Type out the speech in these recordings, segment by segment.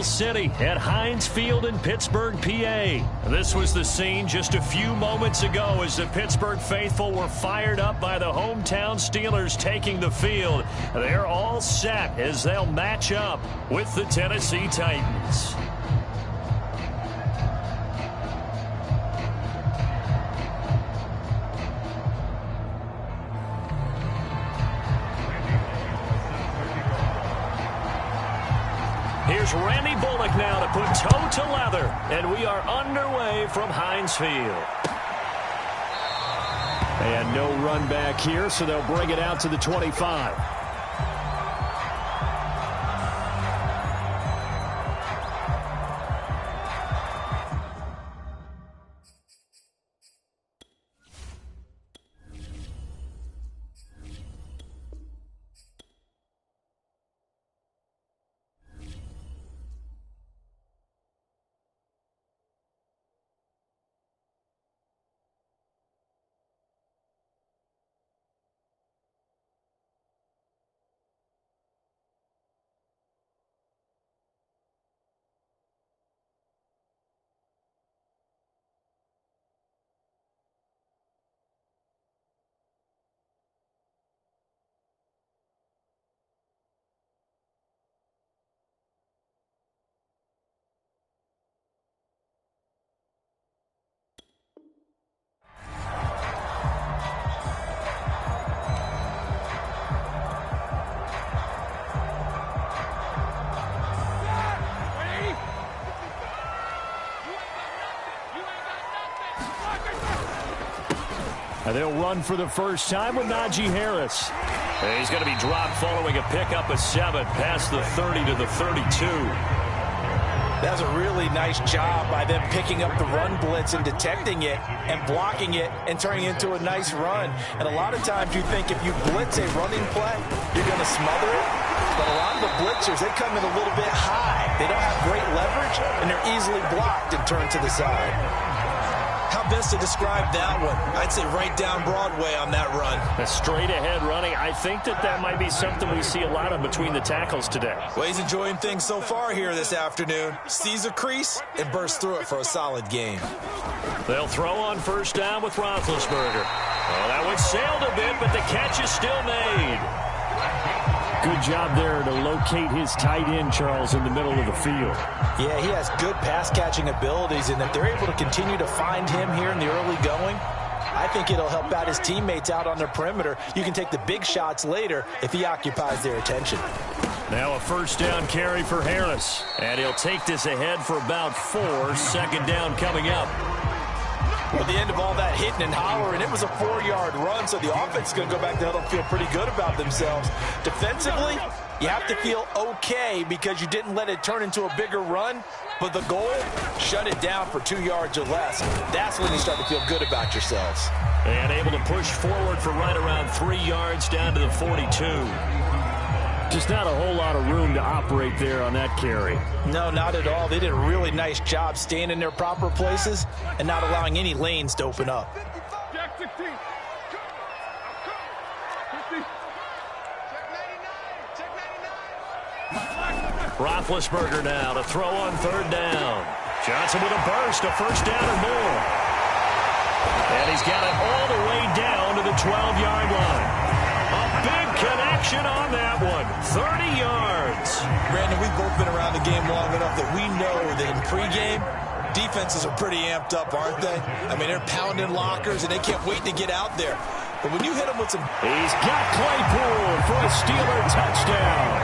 City at Heinz Field in Pittsburgh, PA. This was the scene just a few moments ago as the Pittsburgh faithful were fired up by the hometown Steelers taking the field. They're all set as they'll match up with the Tennessee Titans. Here's Randy Bullock now to put toe to leather, and we are underway from Heinz Field. And no run back here, so they'll bring it out to the 25. And they'll run for the first time with Najee Harris. And he's going to be dropped following a pickup of 7 past the 30 to the 32. That was a really nice job by them picking up the run blitz and detecting it and blocking it and turning it into a nice run. And a lot of times you think if you blitz a running play, you're going to smother it. But a lot of the blitzers, they come in a little bit high. They don't have great leverage, and they're easily blocked and turned to the side. How best to describe that one? I'd say right down Broadway on that run. A straight ahead running. I think that might be something we see a lot of between the tackles today. Well, he's enjoying things so far here this afternoon. Sees a crease and bursts through it for a solid game. They'll throw on first down with Roethlisberger. Oh, that one sailed a bit, but the catch is still made. Good job there to locate his tight end, Charles, in the middle of the field. Yeah, he has good pass-catching abilities, and if they're able to continue to find him here in the early going, I think it'll help out his teammates out on their perimeter. You can take the big shots later if he occupies their attention. Now a first down carry for Harris, and he'll take this ahead for about 4. Second down coming up. At the end of all that hitting and hollering, it was a 4-yard run, so the offense is going to go back there and feel pretty good about themselves. Defensively, you have to feel okay because you didn't let it turn into a bigger run, but the goal, shut it down for 2 yards or less. That's when you start to feel good about yourselves. And able to push forward for right around 3 yards down to the 42. Just not a whole lot of room to operate there on that carry. No, not at all. They did a really nice job staying in their proper places and not allowing any lanes to open up. Roethlisberger now to throw on third down. Johnson with a burst, a first down or more. And he's got it all the way down to the 12-yard line. A big connection on that one. 30 yards. Brandon, we've both been around the game long enough that we know that in pregame, defenses are pretty amped up, aren't they? I mean, they're pounding lockers, and they can't wait to get out there. But when you hit them with some... He's got Claypool for a Steeler touchdown.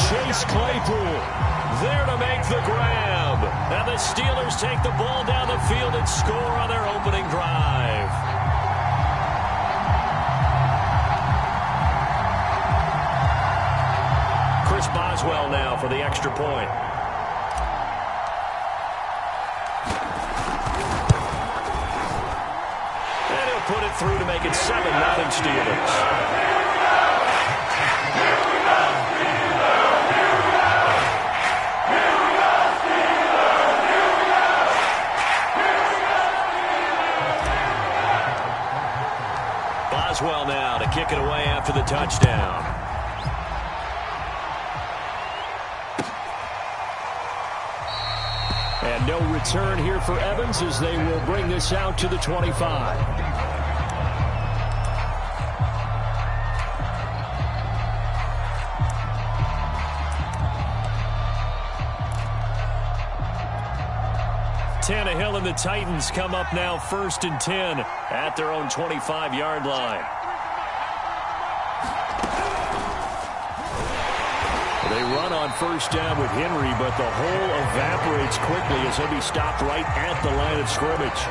Chase Claypool there to make the grab. And the Steelers take the ball down the field and score on their opening drive. Chris Boswell now for the extra point. And he'll put it through to make it 7-0 Steelers. Boswell now to kick it away after the touchdown. And no return here for Evans as they will bring this out to the 25. Tannehill and the Titans come up now 1st and 10 at their own 25-yard line. They run on 1st down with Henry, but the hole evaporates quickly as he'll be stopped right at the line of scrimmage.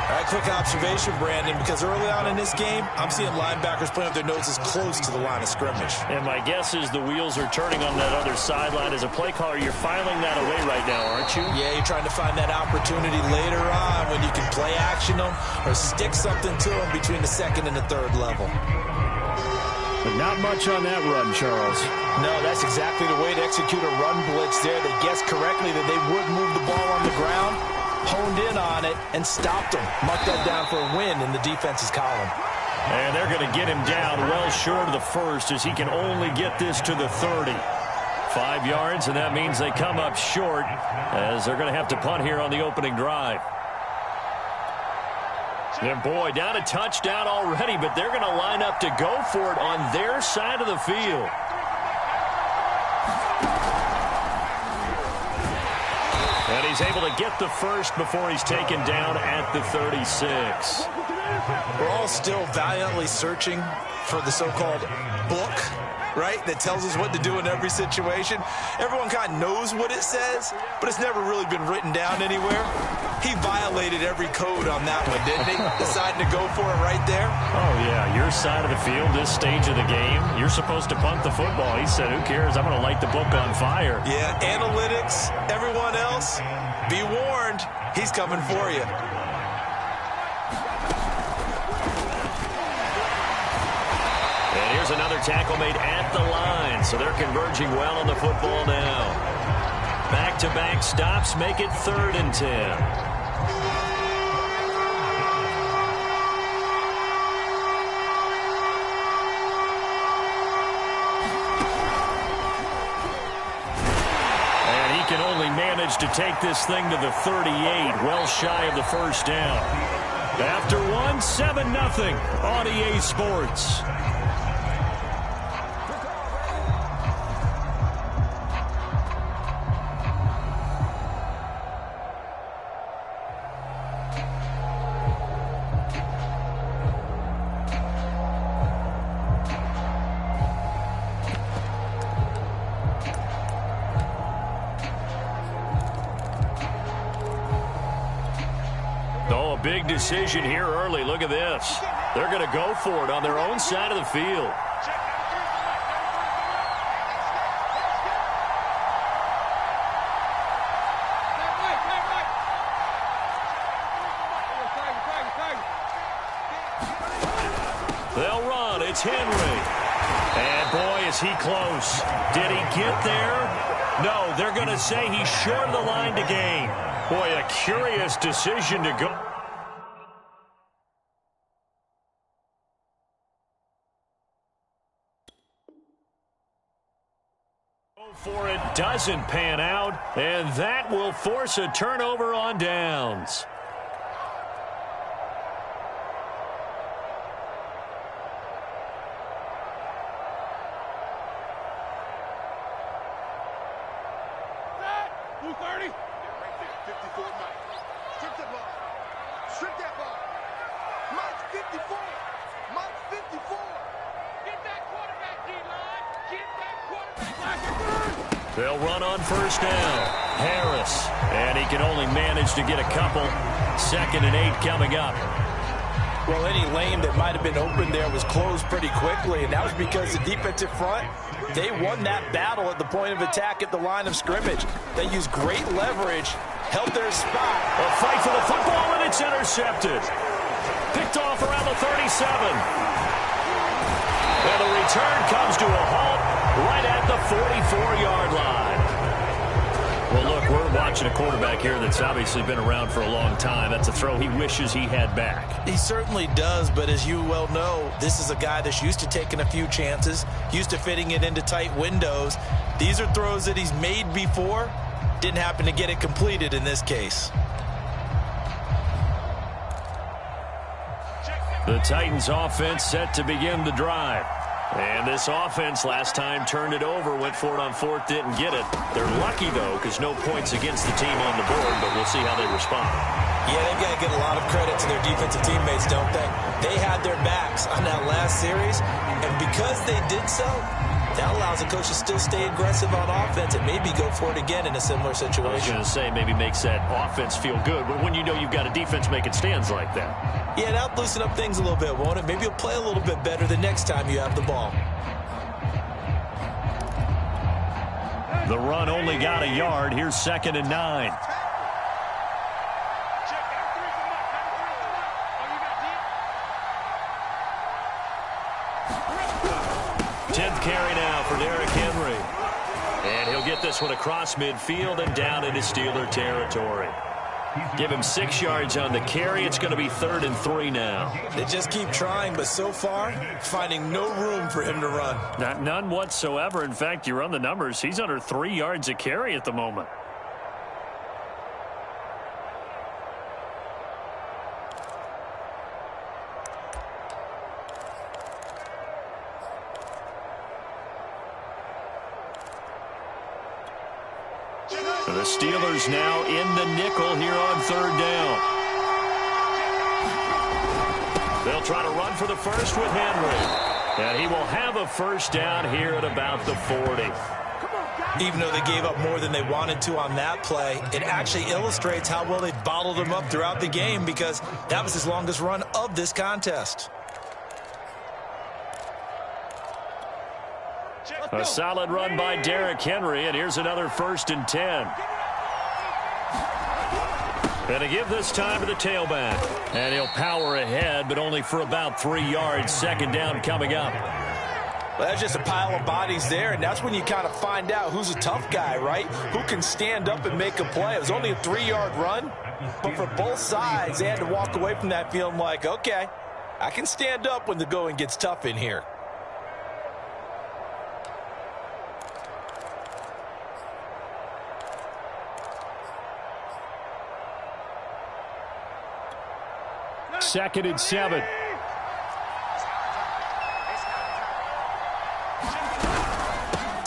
All right, quick observation, Brandon, because early on in this game, I'm seeing linebackers playing with their noses close to the line of scrimmage. And my guess is the wheels are turning on that other sideline. As a play caller, you're filing that away right now, aren't you? Yeah, you're trying to find that opportunity later on when you can play action them or stick something to them between the 2nd and the 3rd level. But not much on that run, Charles. No, that's exactly the way to execute a run blitz there. They guessed correctly that they would move the ball on the ground, honed in on it, and stopped them. Marked that down for a win in the defense's column. And they're going to get him down well short of the 1st as he can only get this to the 30. 5 yards, and that means they come up short as they're going to have to punt here on the opening drive. And boy, down a touchdown already, but they're going to line up to go for it on their side of the field. And he's able to get the 1st before he's taken down at the 36. We're all still valiantly searching for the so-called book, right, that tells us what to do in every situation. Everyone kind of knows what it says, but it's never really been written down anywhere. He violated every code on that one, didn't he? Deciding to go for it right there. Oh, yeah, your side of the field, this stage of the game, you're supposed to punt the football. He said, who cares? I'm going to light the book on fire. Yeah, analytics, everyone else, be warned, he's coming for you. And here's another tackle made at the line, so they're converging well on the football now. Back-to-back stops make it 3rd and 10. Can only manage to take this thing to the 38, well shy of the 1st down. After one, 7-0 on EA Sports. Big decision here early. Look at this. They're going to go for it on their own side of the field. They'll run. It's Henry. And boy, is he close. Did he get there? No, they're going to say he's short of the line to gain. Boy, a curious decision to go. For it doesn't pan out, and that will force a turnover on downs. Blue 30. Right there, 54 Mike. Strip that ball. Strip that ball. Mike's 54. Mike's 54. Get that quarterback, D-line. Get that quarterback. They'll run on 1st down. Harris. And he can only manage to get a couple. 2nd and 8 coming up. Well, any lane that might have been open there was closed pretty quickly, and that was because the defensive front, they won that battle at the point of attack at the line of scrimmage. They used great leverage, held their spot. A fight for the football, and it's intercepted. Picked off around the 37. And the return comes to a halt right at the 44-yard line. Well, look, we're watching a quarterback here that's obviously been around for a long time. That's a throw he wishes he had back. He certainly does, but as you well know, this is a guy that's used to taking a few chances, used to fitting it into tight windows. These are throws that he's made before, Didn't happen to get it completed in this case. The Titans offense set to begin the drive. And this offense last time turned it over, went for it on fourth, didn't get it. They're lucky, though, because no points against the team on the board, but we'll see how they respond. Yeah, they've got to give a lot of credit to their defensive teammates, don't they? They had their backs on that last series, and because they did so, that allows the coach to still stay aggressive on offense and maybe go for it again in a similar situation. I was going to say, maybe makes that offense feel good, but when you know you've got a defense making stands like that. Yeah, that'll loosen up things a little bit, won't it? Maybe you'll play a little bit better the next time you have the ball. The run only got a yard. Here's 2nd and 9. Carry now for Derrick Henry. And he'll get this one across midfield and down into Steeler territory. Give him 6 yards on the carry. It's going to be 3rd and 3 now. They just keep trying, but so far, finding no room for him to run. None whatsoever. In fact, you run the numbers. He's under 3 yards a carry at the moment. The Steelers now in the nickel here on 3rd down. They'll try to run for the first with Henry. And he will have a first down here at about the 40. Even though they gave up more than they wanted to on that play, it actually illustrates how well they bottled him up throughout the game because that was his longest run of this contest. A solid run by Derrick Henry, and here's another 1st and 10. And to give this time to the tailback. And he'll power ahead, but only for about 3 yards. 2nd down coming up. Well, that's just a pile of bodies there, and that's when you kind of find out who's a tough guy, right? Who can stand up and make a play. It was only a 3-yard run, but for both sides, they had to walk away from that feeling like, okay, I can stand up when the going gets tough in here. Second and 7.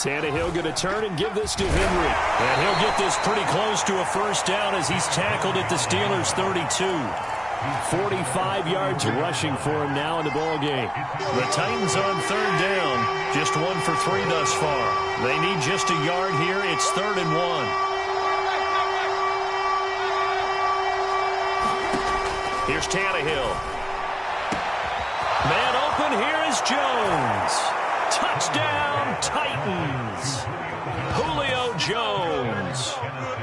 Tannehill going to turn and give this to Henry. And he'll get this pretty close to a first down as he's tackled at the Steelers' 32. 45 yards rushing for him now in the ball game. The Titans on 3rd down, just 1 for 3 thus far. They need just a yard here. It's 3rd and 1. Here's Tannehill. Man open, here is Jones. Touchdown, Titans. Julio Jones.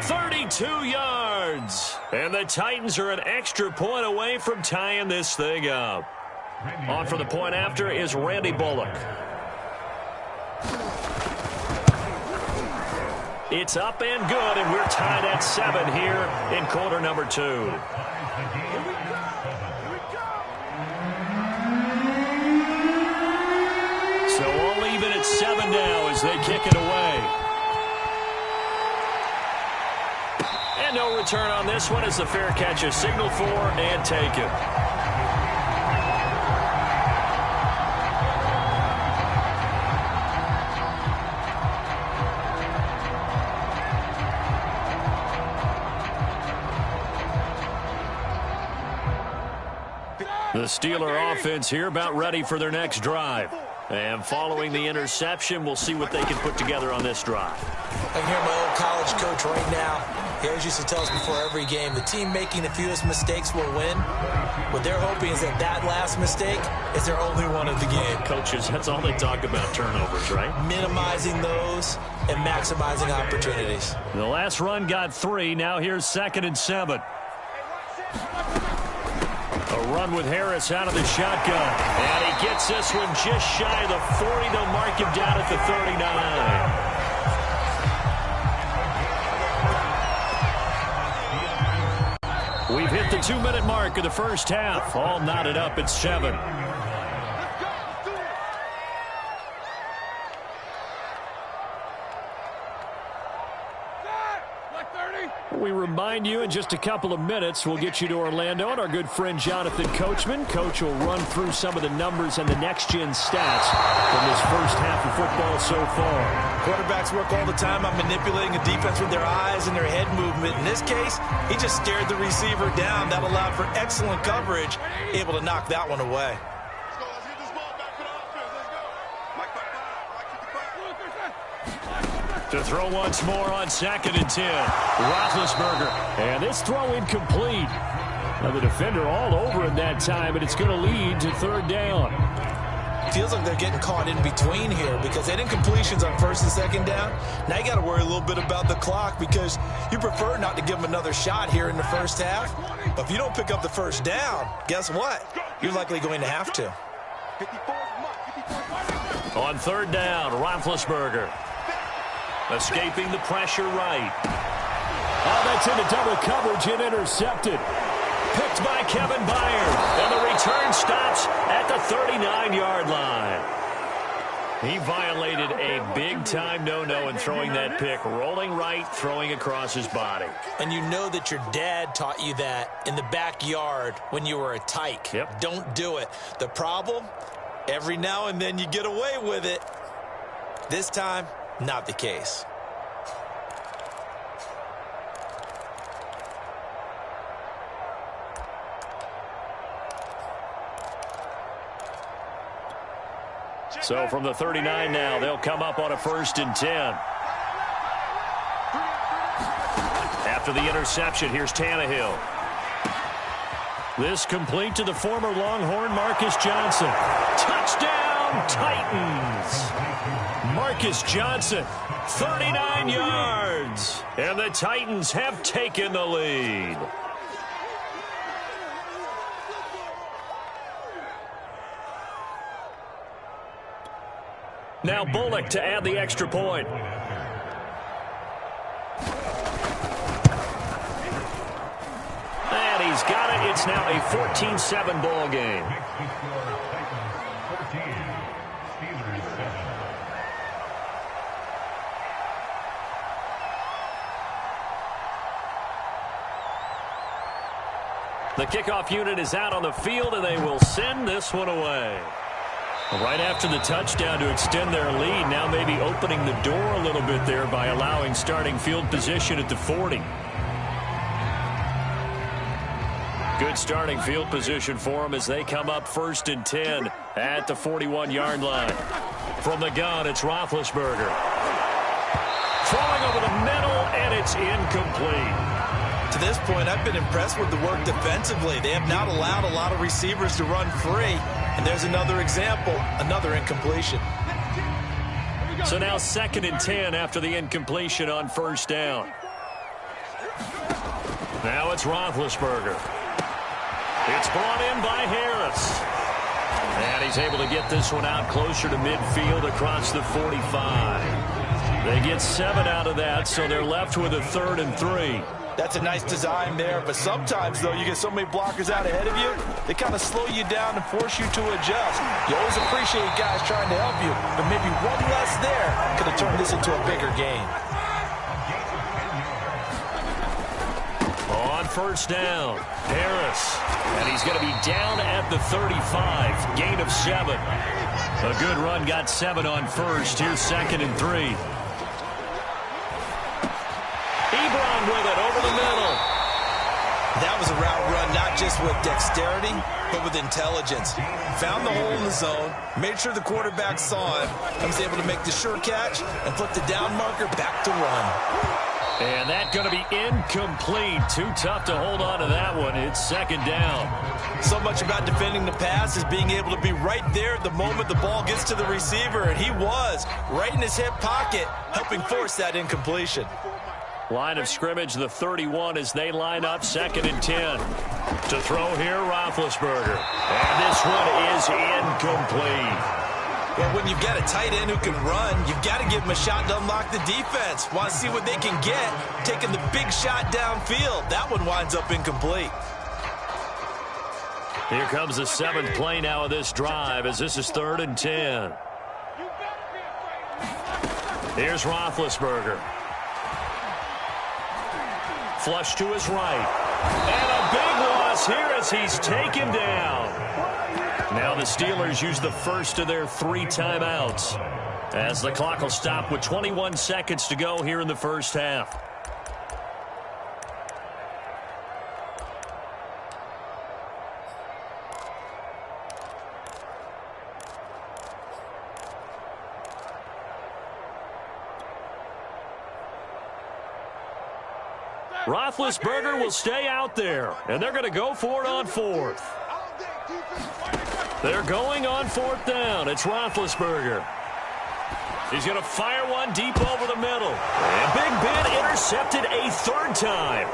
32 yards. And the Titans are an extra point away from tying this thing up. On for the point after is Randy Bullock. It's up and good, and we're tied at 7 here in quarter number 2. So all even at 7 now as they kick it away. And no return on this one as the fair catch is signaled for and taken. The Steeler offense here about ready for their next drive. And following the interception, we'll see what they can put together on this drive. I can hear my old college coach right now. He always used to tell us before every game, the team making the fewest mistakes will win. What they're hoping is that that last mistake is their only one of the game. Coaches, that's all they talk about, turnovers, right? Minimizing those and maximizing opportunities. The last run got 3. Now here's 2nd and 7. A run with Harris out of the shotgun. And he gets this one just shy of the 40. They'll mark him down at the 39. We've hit the 2-minute mark of the first half. All knotted up at 7. We remind you in just a couple of minutes, we'll get you to Orlando, and our good friend Jonathan Coachman. Coach will run through some of the numbers and the next-gen stats from this first half of football so far. Quarterbacks work all the time on manipulating a defense with their eyes and their head movement. In this case, he just stared the receiver down. That allowed for excellent coverage, able to knock that one away. To throw once more on 2nd and 10. Roethlisberger. And this throw incomplete. Now the defender all over him that time, and it's going to lead to 3rd down. Feels like they're getting caught in between here because they did incompletions on 1st and 2nd down. Now you got to worry a little bit about the clock because you prefer not to give them another shot here in the first half. But if you don't pick up the 1st down, guess what? You're likely going to have to. On 3rd down, Roethlisberger. Escaping the pressure right. Oh, that's into double coverage and intercepted. Picked by Kevin Byard. And the return stops at the 39-yard line. He violated a big-time no-no in throwing that pick. Rolling right, throwing across his body. And you know that your dad taught you that in the backyard when you were a tyke. Yep. Don't do it. The problem, every now and then you get away with it. This time, not the case. So from the 39 now, they'll come up on a 1st and 10. After the interception, here's Tannehill. This complete to the former Longhorn Marcus Johnson. Touchdown, Titans! Marcus Johnson, 39 yards. And the Titans have taken the lead. Now Bullock to add the extra point. And he's got it. It's now a 14-7 ball game. The kickoff unit is out on the field, and they will send this one away. Right after the touchdown to extend their lead, now maybe opening the door a little bit there by allowing starting field position at the 40. Good starting field position for them as they come up 1st and 10 at the 41-yard line. From the gun, it's Roethlisberger. Throwing over the middle, and it's incomplete. To this point, I've been impressed with the work defensively. They have not allowed a lot of receivers to run free. And there's another example, another incompletion. So now 2nd and 10 after the incompletion on 1st down. Now it's Roethlisberger. It's brought in by Harris. And he's able to get this one out closer to midfield across the 45. They get 7 out of that, so they're left with a 3rd and 3. That's a nice design there, but sometimes, though, you get so many blockers out ahead of you, they kind of slow you down and force you to adjust. You always appreciate guys trying to help you, but maybe one less there could have turned this into a bigger game. On 1st down, Harris. And he's going to be down at the 35. Gain of 7. A good run, got 7 on 1st. Here's 2nd and 3. Ebron with it over the middle. That was a route run, not just with dexterity, but with intelligence. Found the hole in the zone, made sure the quarterback saw him, and was able to make the sure catch and flip the down marker back to run. And that's going to be incomplete. Too tough to hold on to that one. It's 2nd down. So much about defending the pass is being able to be right there at the moment the ball gets to the receiver, and he was right in his hip pocket, helping force that incompletion. Line of scrimmage, the 31 as they line up 2nd and 10. To throw here, Roethlisberger. And this one is incomplete. Well, when you've got a tight end who can run, you've got to give him a shot to unlock the defense. Want to see what they can get, taking the big shot downfield. That one winds up incomplete. Here comes the 7th play now of this drive as this is 3rd and 10. Here's Roethlisberger. flush to his right. And a big loss here as he's taken down. Now the Steelers use the first of their 3 timeouts, as the clock will stop with 21 seconds to go here in the first half. Roethlisberger will stay out there, and they're going to go for it on 4th. They're going on 4th down. It's Roethlisberger. He's going to fire one deep over the middle. And Big Ben intercepted a 3rd time.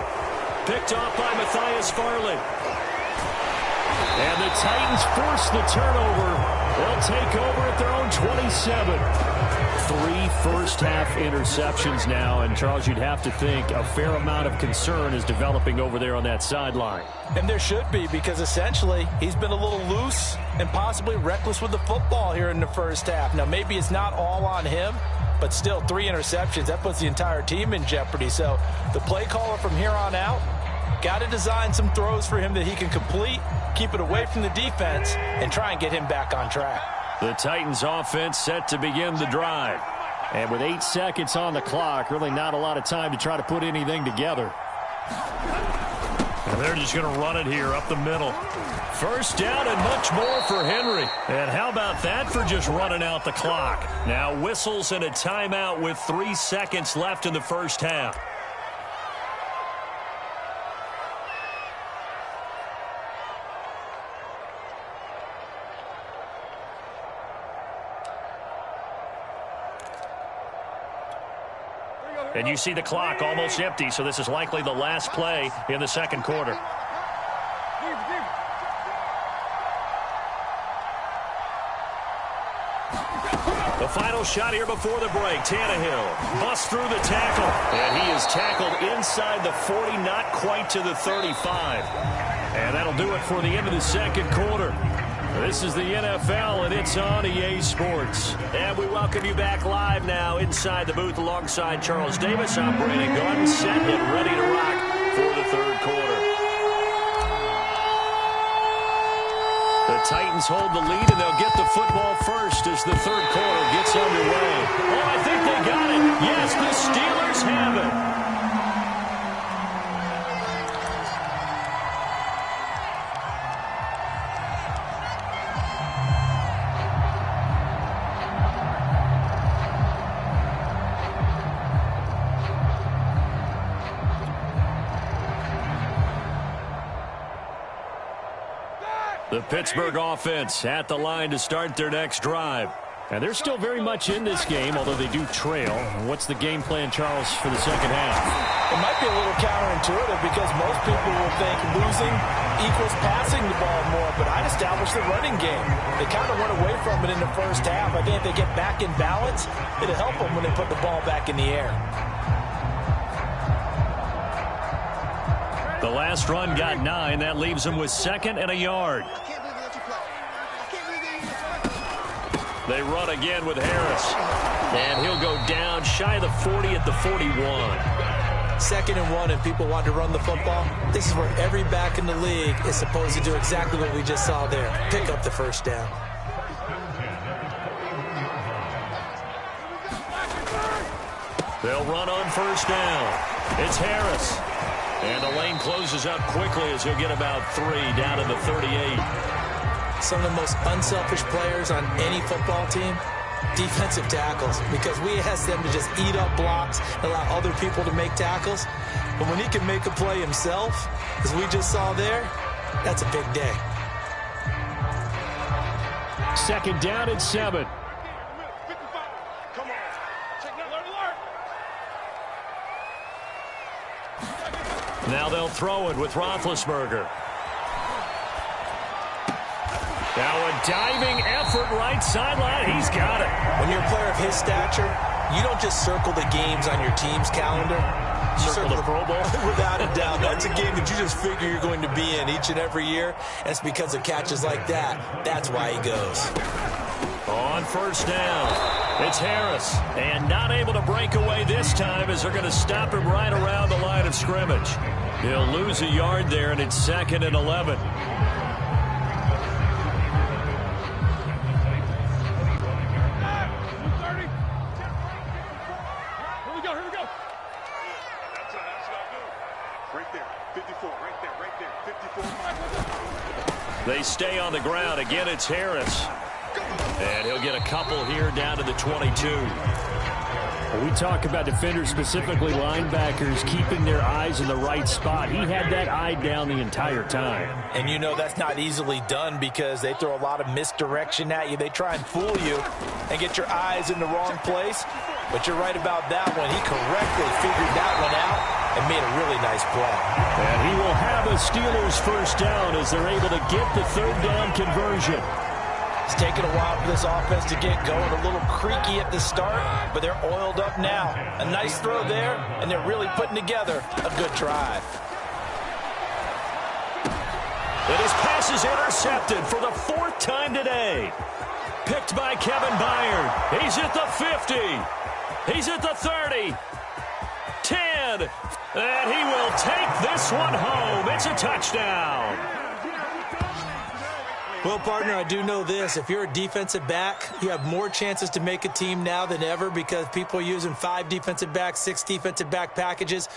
Picked off by Matthias Farley. And the Titans force the turnover. They'll take over at their own 27. 3 first-half interceptions now, and Charles, you'd have to think a fair amount of concern is developing over there on that sideline. And there should be, because essentially he's been a little loose and possibly reckless with the football here in the first half. Now, maybe it's not all on him, but still 3 interceptions. That puts the entire team in jeopardy. So the play caller from here on out got to design some throws for him that he can complete, keep it away from the defense, and try and get him back on track. The Titans offense set to begin the drive. And with 8 seconds on the clock, really not a lot of time to try to put anything together. And they're just going to run it here up the middle. First down and much more for Henry. And how about that for just running out the clock? Now whistles and a timeout with 3 seconds left in the first half. And you see the clock almost empty, so this is likely the last play in the second quarter. The final shot here before the break. Tannehill busts through the tackle. And he is tackled inside the 40, not quite to the 35. And that'll do it for the end of the second quarter. This is the NFL, and it's on EA Sports. And we welcome you back live now inside the booth alongside Charles Davis. I'm Brandon Gordon, set and ready to rock for the third quarter. The Titans hold the lead, and they'll get the football first as the third quarter gets underway. Oh, I think they got it. Yes, the Steelers have it. The Pittsburgh offense at the line to start their next drive. And they're still very much in this game, although they do trail. What's the game plan, Charles, for the second half? It might be a little counterintuitive because most people will think losing equals passing the ball more, but I'd establish the running game. They kind of went away from it in the first half. I think if they get back in balance, it'll help them when they put the ball back in the air. The last run got 9. That leaves them with 2nd and a yard. They run again with Harris. And he'll go down shy of the 40 at the 41. 2nd and 1, and people want to run the football. This is where every back in the league is supposed to do exactly what we just saw there. Pick up the first down. They'll run on first down. It's Harris. And the lane closes up quickly as he'll get about 3 down to the 38. Some of the most unselfish players on any football team, defensive tackles, because we ask them to just eat up blocks and allow other people to make tackles. But when he can make a play himself, as we just saw there, that's a big day. 2nd down and 7. Now they'll throw it with Roethlisberger. Now a diving effort right sideline. He's got it. When you're a player of his stature, you don't just circle the games on your team's calendar. You circle the Pro Bowl? Without a doubt. That's a game that you just figure you're going to be in each and every year. And it's because of catches like that. That's why he goes. On first down. It's Harris, and not able to break away this time as they're going to stop him right around the line of scrimmage. He'll lose a yard there, and it's 2nd and 11. They stay on the ground. Again, it's Harris. And he'll get a couple here down to the 22. When we talk about defenders, specifically linebackers, keeping their eyes in the right spot. He had that eye down the entire time. And you know that's not easily done because they throw a lot of misdirection at you. They try and fool you and get your eyes in the wrong place. But you're right about that one. He correctly figured that one out and made a really nice play. And he will have a Steelers first down as they're able to get the 3rd down conversion. It's taken a while for this offense to get going. A little creaky at the start, but they're oiled up now. A nice throw there, and they're really putting together a good drive. And his pass is intercepted for the 4th time today. Picked by Kevin Byard. He's at the 50. He's at the 30. 10. And he will take this one home. It's a touchdown. Well, partner, I do know this. If you're a defensive back, you have more chances to make a team now than ever because people are using 5 defensive backs, 6 defensive back packages.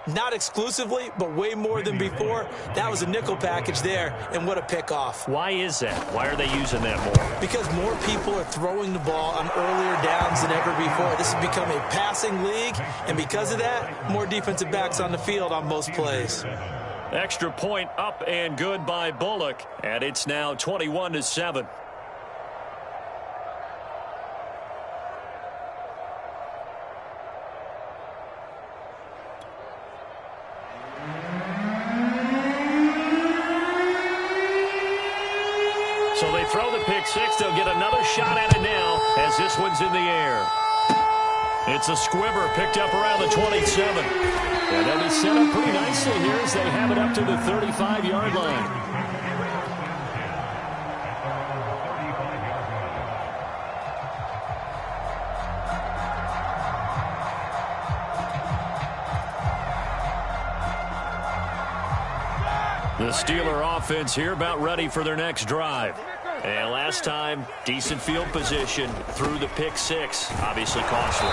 Not exclusively, but way more than before. That was a nickel package there, and what a pickoff. Why is that? Why are they using that more? Because more people are throwing the ball on earlier downs than ever before. This has become a passing league, and because of that, more defensive backs on the field on most plays. Extra point up and good by Bullock, and it's now 21-7. So they throw the pick six. They'll get another shot at it now as this one's in the air. It's a squibber picked up around the 27. And they'll be set up pretty nicely here as they have it up to the 35-yard line. The Steeler offense here about ready for their next drive. And last time, decent field position through the pick six. Obviously costly.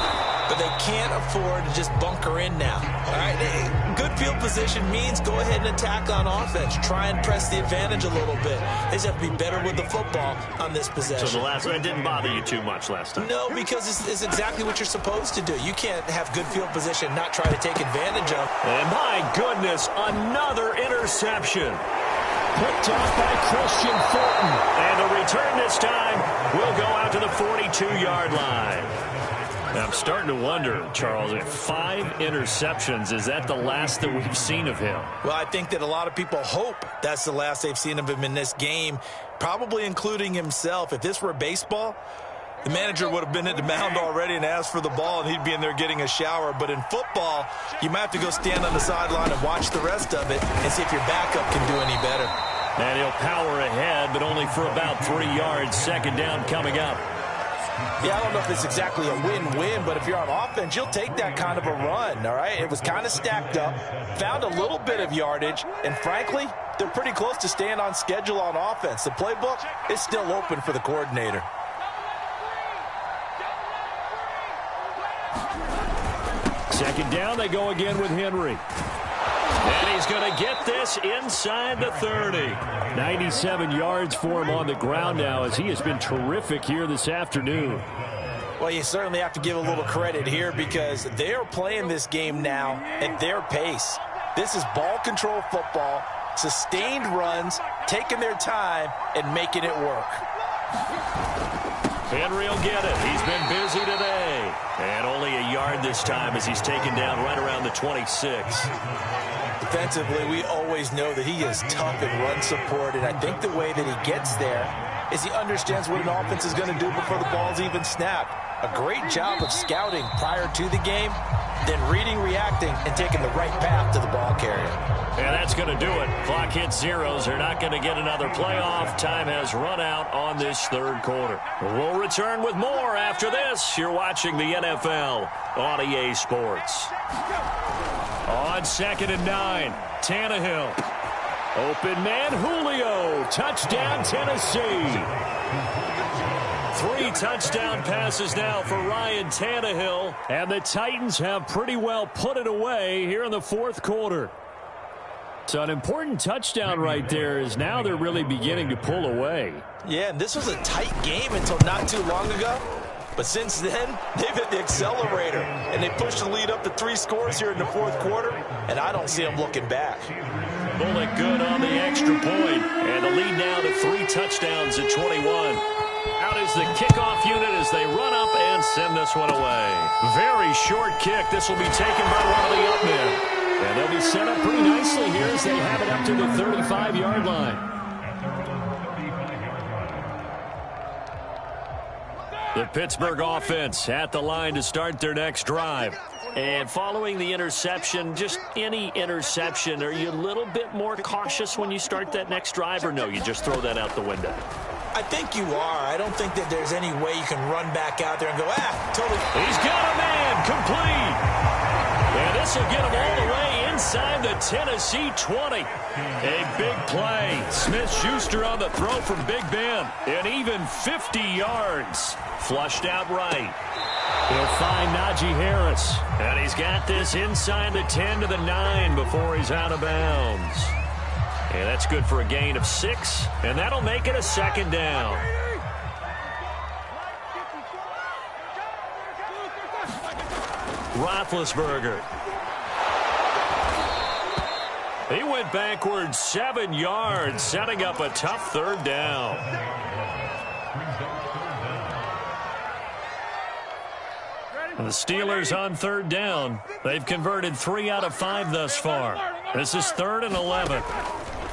But they can't afford to just bunker in now. All right, good field position means go ahead and attack on offense. Try and press the advantage a little bit. They just have to be better with the football on this possession. So the last one didn't bother you too much last time? No, because it's exactly what you're supposed to do. You can't have good field position and not try to take advantage of. And my goodness, another interception. Picked off by Christian Fulton. And the return this time will go out to the 42-yard line. Now, I'm starting to wonder, Charles, if 5 interceptions, is that the last that we've seen of him? Well, I think that a lot of people hope that's the last they've seen of him in this game, probably including himself. If this were baseball, the manager would have been at the mound already and asked for the ball, and he'd be in there getting a shower. But in football, you might have to go stand on the sideline and watch the rest of it and see if your backup can do any better. And he'll power ahead, but only for about 3 yards. Second down coming up. Yeah, I don't know if it's exactly a win-win, but if you're on offense, you'll take that kind of a run, all right? It was kind of stacked up, found a little bit of yardage, and frankly, they're pretty close to staying on schedule on offense. The playbook is still open for the coordinator. Second down, they go again with Henry. And he's going to get this inside the 30. 97 yards for him on the ground now as he has been terrific here this afternoon. Well, you certainly have to give a little credit here because they are playing this game now at their pace. This is ball control football, sustained runs, taking their time, and making it work. Henry will get it. He's been busy today. And only a yard this time as he's taken down right around the 26. Defensively, we always know that he is tough in run support, and I think the way that he gets there is he understands what an offense is going to do before the ball's even snapped. A great job of scouting prior to the game, then reading, reacting, and taking the right path to the ball carrier. And that's going to do it. Clock hits zeros. They're not going to get another playoff. Time has run out on this third quarter. We'll return with more after this. You're watching the NFL on EA Sports. On 2nd and 9, Tannehill. Open man, Julio. Touchdown, Tennessee. 3 touchdown passes now for Ryan Tannehill. And the Titans have pretty well put it away here in the fourth quarter. So an important touchdown right there is now they're really beginning to pull away. Yeah, and this was a tight game until not too long ago. But since then, they've hit the accelerator, and they pushed the lead up to 3 scores here in the fourth quarter, and I don't see them looking back. Bullet good on the extra point, and the lead now to 3 touchdowns at 21. Out is the kickoff unit as they run up and send this one away. Very short kick. This will be taken by one of the up men. And they'll be set up pretty nicely here as they have it up to the 35-yard line. The Pittsburgh offense at the line to start their next drive. And following the interception, just any interception, are you a little bit more cautious when you start that next drive, or no, you just throw that out the window? I think you are. I don't think that there's any way you can run back out there and go, totally. He's got a man, complete. And this will get him all the way inside the Tennessee 20. A big play. Smith-Schuster on the throw from Big Ben. And even 50 yards. Flushed out right. He'll find Najee Harris. And he's got this inside the 10 to the 9 before he's out of bounds. And that's good for a gain of 6. And that'll make it a 2nd down. Roethlisberger. He went backwards 7 yards, setting up a tough 3rd down. And the Steelers on 3rd down. They've converted 3 out of 5 thus far. This is 3rd and 11.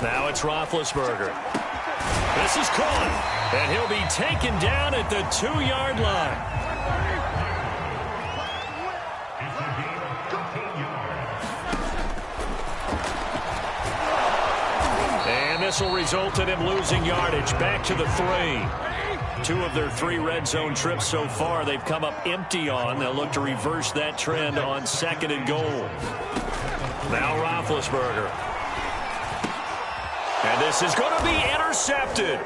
Now it's Roethlisberger. This is caught, and he'll be taken down at the 2-yard line. This will result in him losing yardage. Back to the 3. 2 of their 3 red zone trips so far they've come up empty on. They'll look to reverse that trend on 2nd and goal. Now Roethlisberger. And this is going to be intercepted.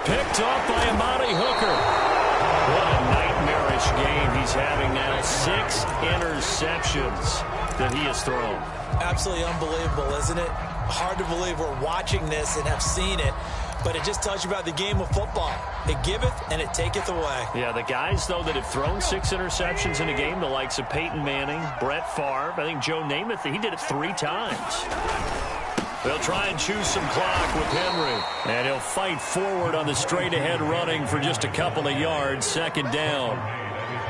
Picked off by Amani Hooker. What a nightmarish game he's having now. 6 interceptions that he has thrown. Absolutely unbelievable, isn't it? Hard to believe we're watching this and have seen it, but it just tells you about the game of football. It giveth and it taketh away. Yeah, the guys, though, that have thrown 6 interceptions in a game, the likes of Peyton Manning, Brett Favre, I think Joe Namath, he did it 3 times. They'll try and choose some clock with Henry, and he'll fight forward on the straight-ahead running for just a couple of yards, 2nd down.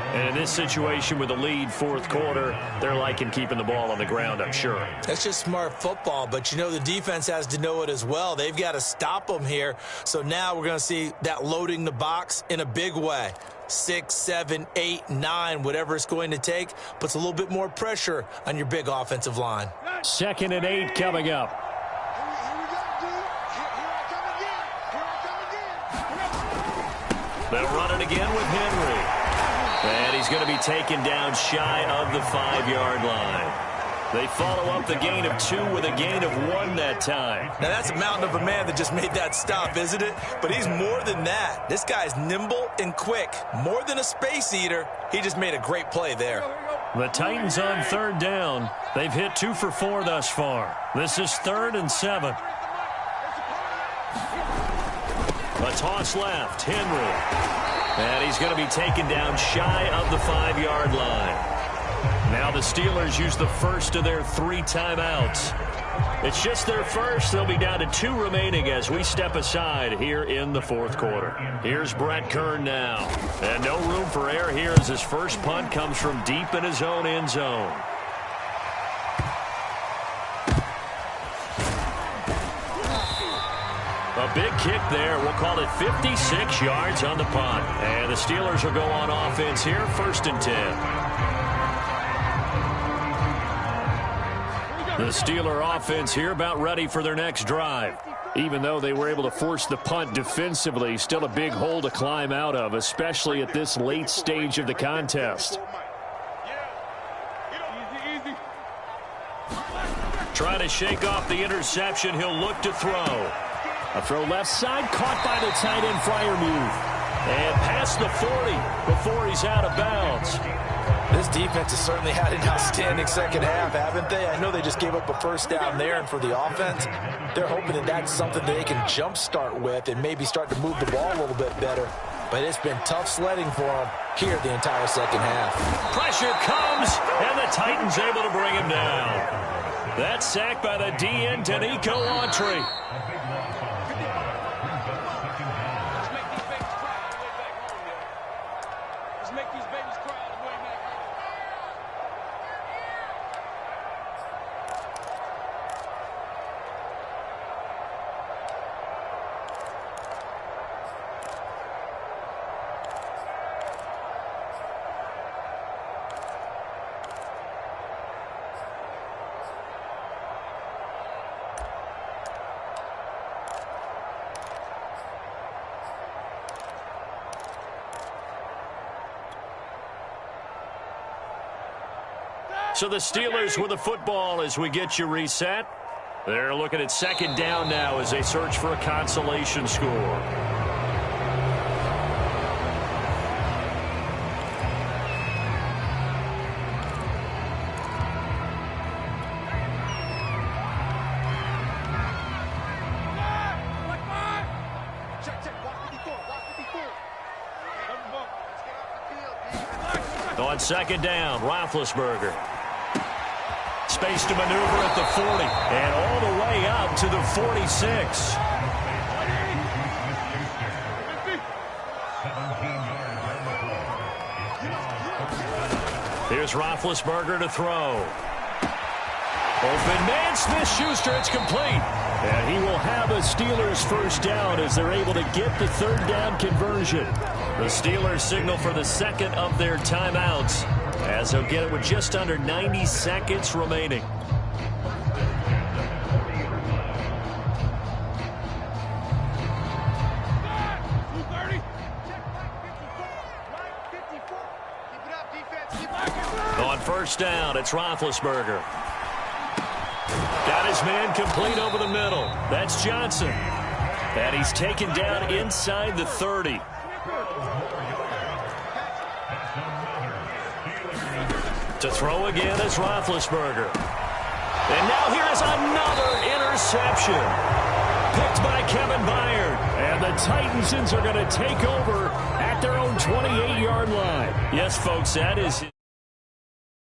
And in this situation with the lead, 4th quarter, they're liking keeping the ball on the ground, I'm sure. That's just smart football, but you know the defense has to know it as well. They've got to stop them here. So now we're going to see that loading the box in a big way. 6, 7, 8, 9, whatever it's going to take, puts a little bit more pressure on your big offensive line. 2nd and 8 coming up. They'll run it again with Henry. And he's going to be taken down shy of the 5-yard line. They follow up the gain of 2 with a gain of 1 that time. Now that's a mountain of a man that just made that stop, isn't it? But he's more than that. This guy's nimble and quick. More than a space eater. He just made a great play there. The Titans on 3rd down. They've hit 2 for 4 thus far. This is 3rd and 7. A toss left. Henry. And he's going to be taken down shy of the 5-yard line. Now the Steelers use the first of their 3 timeouts. It's just their first. They'll be down to 2 remaining as we step aside here in the 4th quarter. Here's Brett Kern now. And no room for error here as his first punt comes from deep in his own end zone. A big kick there. We'll call it 56 yards on the punt. And the Steelers will go on offense here, 1st and 10. The Steeler offense here about ready for their next drive. Even though they were able to force the punt defensively, still a big hole to climb out of, especially at this late stage of the contest. Trying to shake off the interception. He'll look to throw. A throw left side, caught by the tight end, Freiermuth. And past the 40 before he's out of bounds. This defense has certainly had an outstanding second half, haven't they? I know they just gave up a 1st down there, and for the offense, they're hoping that that's something they can jumpstart with and maybe start to move the ball a little bit better. But it's been tough sledding for them here the entire second half. Pressure comes, and the Titans able to bring him down. That sack by the DN, Danico Autry. So the Steelers with the football as we get you reset. They're looking at 2nd down now as they search for a consolation score. On 2nd down, Roethlisberger. Space to maneuver at the 40 and all the way out to the 46. Here's Roethlisberger to throw. Open man, Smith-Schuster, it's complete. And he will have a Steelers 1st down as they're able to get the 3rd down conversion. The Steelers signal for the 2nd of their timeouts as they'll get it with just under 90 seconds remaining. On 1st down, it's Roethlisberger. Got his man complete over the middle. That's Johnson. And he's taken down inside the 30. To throw again is Roethlisberger. And now here's another interception. Picked by Kevin Byard. And the Titans are going to take over at their own 28-yard line. Yes, folks, that is...